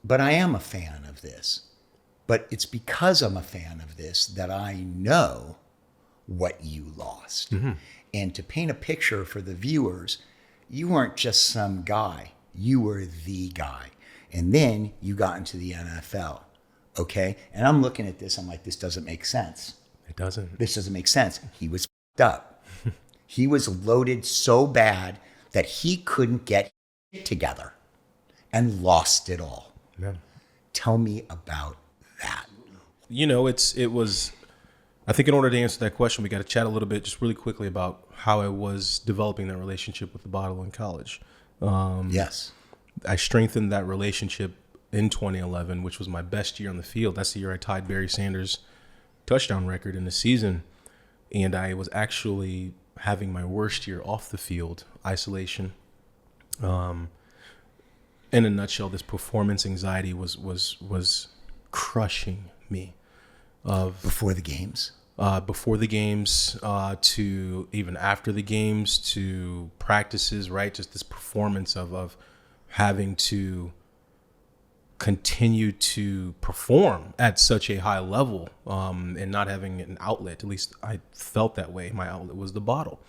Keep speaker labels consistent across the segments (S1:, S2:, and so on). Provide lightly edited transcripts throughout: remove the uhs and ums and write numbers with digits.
S1: but I am a fan of this. But it's because I'm a fan of this that I know what you lost. And to paint a picture for the viewers, you weren't just some guy. You were the guy. And then you got into the NFL. Okay? And I'm looking at this, I'm like, this doesn't make sense.
S2: It doesn't.
S1: This doesn't make sense. He was f***ed up. He was loaded so bad that he couldn't get it together and lost it all.
S2: Yeah.
S1: Tell me about that.
S2: You know, it was, I think in order to answer that question, we got to chat a little bit just really quickly about how I was developing that relationship with the bottle in college.
S1: Yes.
S2: I strengthened that relationship in 2011, which was my best year on the field. That's the year I tied Barry Sanders' touchdown record in the season. And I was actually having my worst year off the field, isolation. In a nutshell, this performance anxiety was crushing me.
S1: Before the games?
S2: Before the games, to even after the games, to practices, right? Just this performance of having to continue to perform at such a high level, and not having an outlet. At least I felt that way. My outlet was the bottle.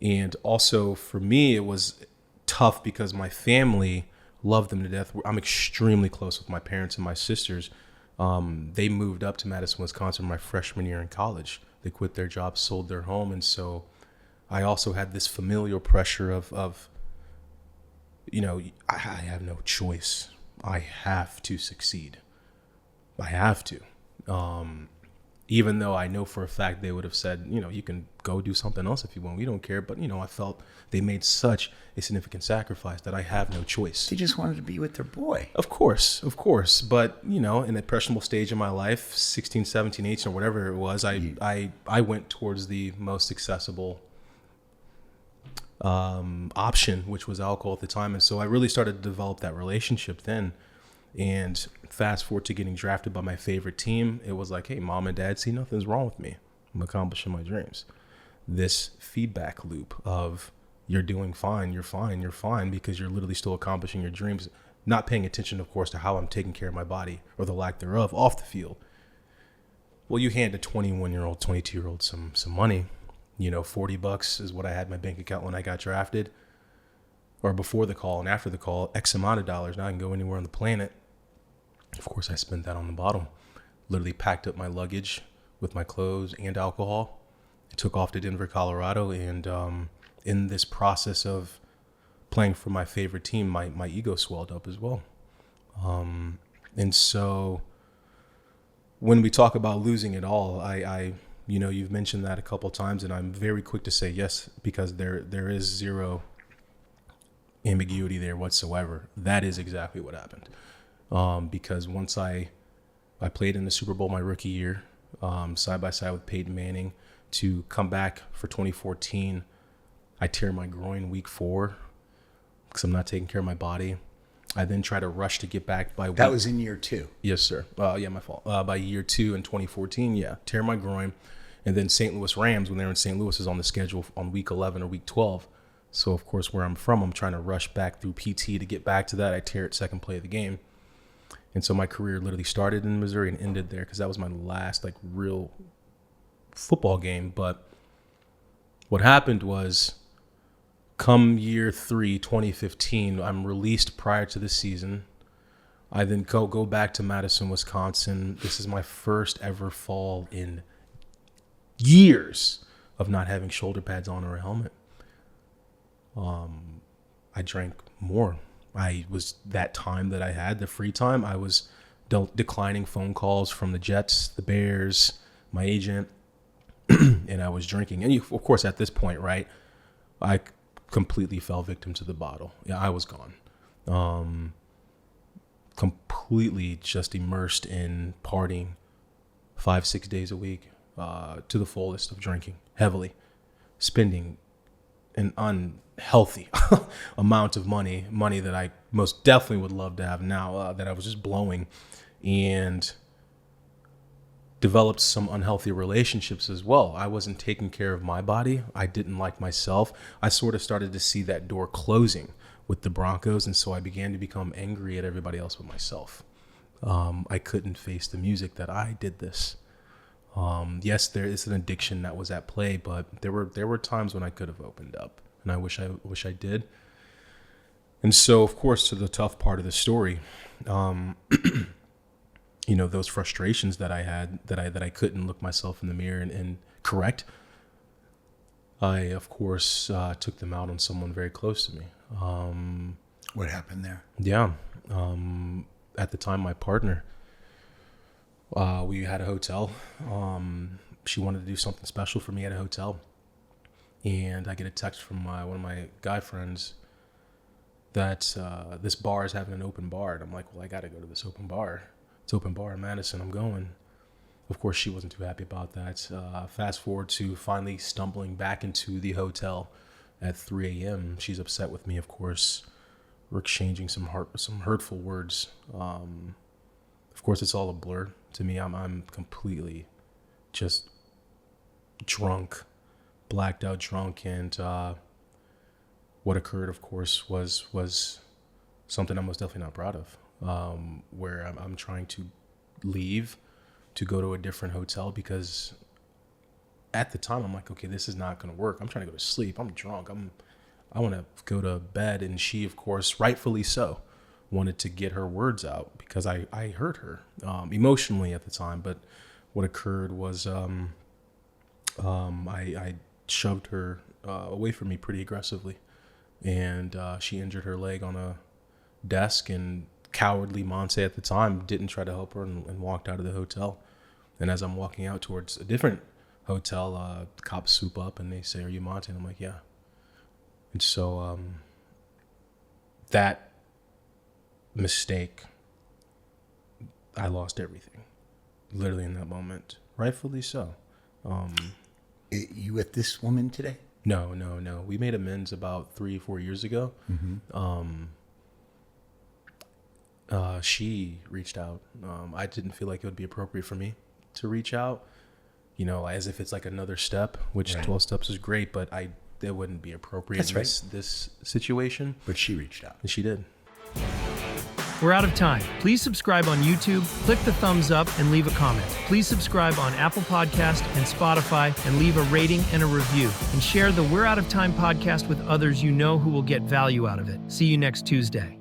S2: And also for me, it was tough because my family loved them to death. I'm extremely close with my parents and my sisters. They moved up to Madison, Wisconsin my freshman year in college. They quit their jobs, sold their home. And so I also had this familial pressure of you know, I have no choice. I have to succeed. I have to. Even though I know for a fact they would have said, you know, you can go do something else if you want. We don't care. But, you know, I felt they made such a significant sacrifice that I have no choice.
S1: They just wanted to be with their boy.
S2: Of course. But, you know, in a impressionable stage in my life, 16, 17, 18, or whatever it was, I went towards the most accessible option, which was alcohol at the time. And so I really started to develop that relationship then. And fast forward to getting drafted by my favorite team, it was like, hey, mom and dad, see, nothing's wrong with me. I'm accomplishing my dreams. This feedback loop of you're doing fine, you're fine, you're fine, because you're literally still accomplishing your dreams, not paying attention, of course, to how I'm taking care of my body or the lack thereof off the field. Well, you hand a 21-year-old, 22-year-old some money. You know, $40 is what I had in my bank account when I got drafted, or before the call and after the call, X amount of dollars. Now I can go anywhere on the planet. Of course, I spent that on the bottle. Literally packed up my luggage with my clothes and alcohol. I took off to Denver, Colorado. And in this process of playing for my favorite team, my ego swelled up as well. And so when we talk about losing it all, I you know, you've mentioned that a couple of times, and I'm very quick to say yes, because there is zero ambiguity there whatsoever. That is exactly what happened. Because once I played in the Super Bowl my rookie year, side by side with Peyton Manning, to come back for 2014, I tear my groin week 4 because I'm not taking care of my body. I then try to rush to get back by
S1: That was in year 2.
S2: Yes, sir. Yeah, my fault. By year 2 in 2014, yeah, tear my groin. And then St. Louis Rams, when they were in St. Louis, is on the schedule on week 11 or week 12. So, of course, where I'm from, I'm trying to rush back through PT to get back to that. I tear it second play of the game. And so my career literally started in Missouri and ended there because that was my last, like, real football game. But what happened was, come year 3, 2015, I'm released prior to the season. I then go back to Madison, Wisconsin. This is my first ever fall in years of not having shoulder pads on or a helmet. I drank more. I was, that time that I had, the free time, I was declining phone calls from the Jets, the Bears, my agent, and I was drinking. And of course, at this point, right, I completely fell victim to the bottle. Yeah, I was gone. Completely just immersed in partying 5-6 days a week, to the fullest of drinking heavily, spending an unhealthy amount of money that I most definitely would love to have now, that I was just blowing, and developed some unhealthy relationships as well. I wasn't taking care of my body. I didn't like myself. I sort of started to see that door closing with the Broncos. And so I began to become angry at everybody else but myself. I couldn't face the music that I did this. Yes, there is an addiction that was at play, but there were times when I could have opened up, and I wish I did. And so, of course, to the tough part of the story, those frustrations that I had, that I couldn't look myself in the mirror and correct, I, of course, took them out on someone very close to me.
S1: What happened there?
S2: Yeah. At the time, my partner, we had a hotel. She wanted to do something special for me at a hotel. And I get a text from one of my guy friends that this bar is having an open bar. And I'm like, well, I got to go to this open bar. It's open bar in Madison. I'm going. Of course, she wasn't too happy about that. Fast forward to finally stumbling back into the hotel at 3 a.m. She's upset with me, of course. We're exchanging some hurtful words. Of course, it's all a blur to me. I'm completely just drunk, blacked out drunk, and what occurred, of course, was something I'm most definitely not proud of. Where I'm trying to leave to go to a different hotel because at the time I'm like, okay, this is not going to work. I'm trying to go to sleep. I'm drunk. I want to go to bed. And she, of course, rightfully so, wanted to get her words out because I hurt her emotionally at the time. But what occurred was I shoved her away from me pretty aggressively, and she injured her leg on a desk, and cowardly Montee at the time didn't try to help her and walked out of the hotel. And as I'm walking out towards a different hotel, the cops swoop up and they say, "Are you Montee?" And I'm like, "Yeah." And so that mistake, I lost everything, literally in that moment, rightfully so.
S1: You with this woman today?
S2: No. We made amends about 3-4 years ago.
S1: Mm-hmm.
S2: She reached out. I didn't feel like it would be appropriate for me to reach out, as if it's like another step, which
S1: Right.
S2: 12 steps is great, but it wouldn't be appropriate
S1: That's
S2: in
S1: right.
S2: this situation.
S1: But she reached out.
S2: And she did.
S3: We're out of time. Please subscribe on YouTube, click the thumbs up, and leave a comment. Please subscribe on Apple Podcast and Spotify and leave a rating and a review. And share the We're Out of Time podcast with others you know who will get value out of it. See you next Tuesday.